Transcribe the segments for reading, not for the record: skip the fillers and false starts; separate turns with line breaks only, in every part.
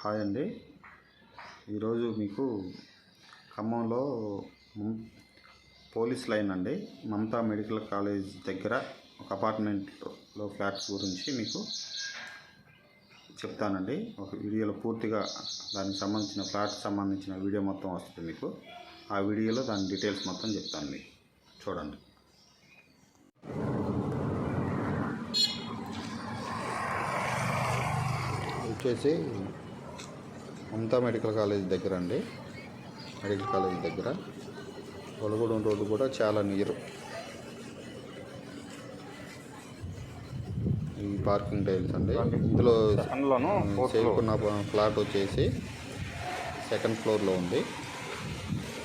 Hi అండి. ఈరోజు మీకు ఖమ్మంలో పోలీస్ లైన్ అండి, మమతా మెడికల్ కాలేజ్ దగ్గర ఒక అపార్ట్మెంట్లో ఫ్లాట్స్ గురించి మీకు చెప్తానండి. ఒక వీడియోలో పూర్తిగా దానికి సంబంధించిన ఫ్లాట్కి సంబంధించిన వీడియో మొత్తం వస్తుంది మీకు. ఆ వీడియోలో దాని డీటెయిల్స్ మొత్తం చెప్తాను మీకు, చూడండి. వచ్చేసి మమతా మెడికల్ కాలేజ్ దగ్గర అండి. మెడికల్ కాలేజ్ దగ్గర ఒలగూడెం రోడ్డు కూడా చాలా నియర్. ఈ పార్కింగ్ టైల్స్ అండి. ఇందులో చేరుకున్న ఫ్లాట్ వచ్చేసి సెకండ్ ఫ్లోర్లో ఉంది.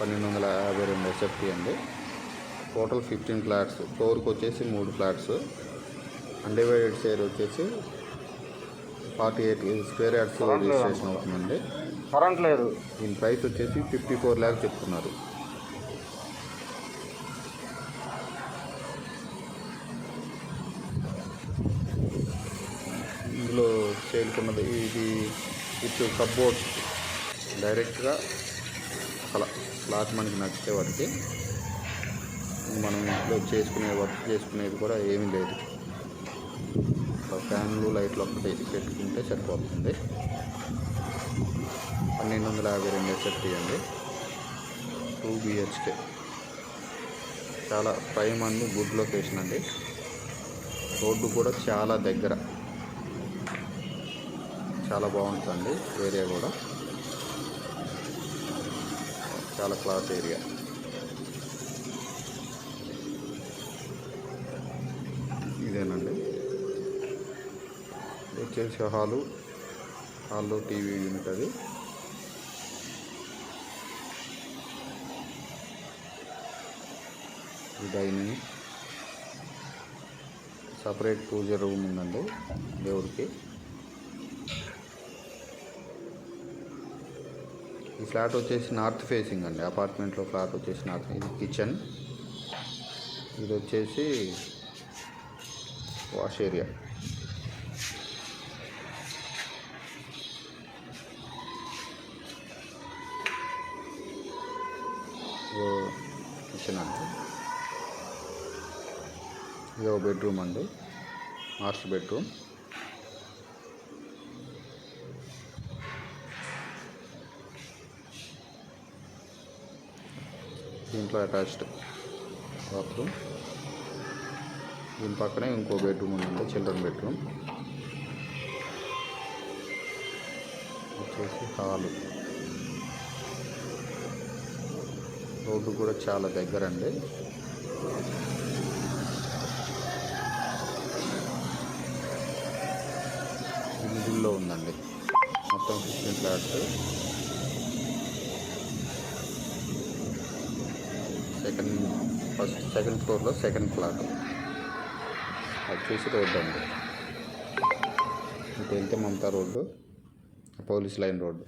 1252 SFT అండి. Total 15 flats. ఫ్లోర్కి వచ్చేసి 3 ఫ్లాట్స్. అన్డివైడెడ్ షేర్ వచ్చేసి 48 స్క్వేర్ యార్డ్స్ రిజిస్ట్రేషన్ అవుతుందండి.
కరెంట్ లేదు.
దీని ప్రైస్ వచ్చేసి 54 lakhs చెప్తున్నారు. ఇందులో చేరుకున్నది ఇది విత్ కప్బోర్డ్స్. డైరెక్ట్గా అలా ఫ్లాట్ మనకి నచ్చితే వాటికి మనం ఇంట్లో వర్క్ చేసుకునేది కూడా ఏమీ లేదు. ఫ్యాన్లు లైట్లు ఒకటి పెట్టుకుంటే సరిపోతుంది. 1252 SFT అండి. 2 BHK. చాలా ప్రైమ్ అండ్ గుడ్ లొకేషన్ అండి. రోడ్డు కూడా చాలా దగ్గర, చాలా బాగుంటుందండి. ఏరియా కూడా చాలా క్లాస్ ఏరియా. ఇదేనండి. వచ్చేసి హాల్లో టీవీ యూనిట్. అది డైనింగ్, సపరేట్ పూజ రూమ్ ఉందండి దేవుడికి. ఈ ఫ్లాట్ వచ్చేసి నార్త్ ఫేసింగ్ అండి. అపార్ట్మెంట్లో ఫ్లాట్ వచ్చేసి నార్త్. ఇది కిచెన్. ఇది వచ్చేసి వాష్ ఏరియా. కిచెన్ అండి. ఇది ఒక బెడ్రూమ్ అండి, మాస్టర్ బెడ్రూమ్. దీంట్లో అటాచ్డ్ బాత్రూమ్. దీని పక్కనే ఇంకో బెడ్రూమ్ ఉందండి, చిల్డ్రన్ బెడ్రూమ్. వచ్చేసి హాలు. రోడ్డు కూడా చాలా దగ్గర అండి. మిడిల్లో ఉందండి. మొత్తం 15 ఫ్లాట్స్. సెకండ్ ఫ్లోర్లో సెకండ్ ఫ్లాట్. వచ్చేసి రోడ్డు అండి. ఇటు వెళ్తే Mamata road, police line road.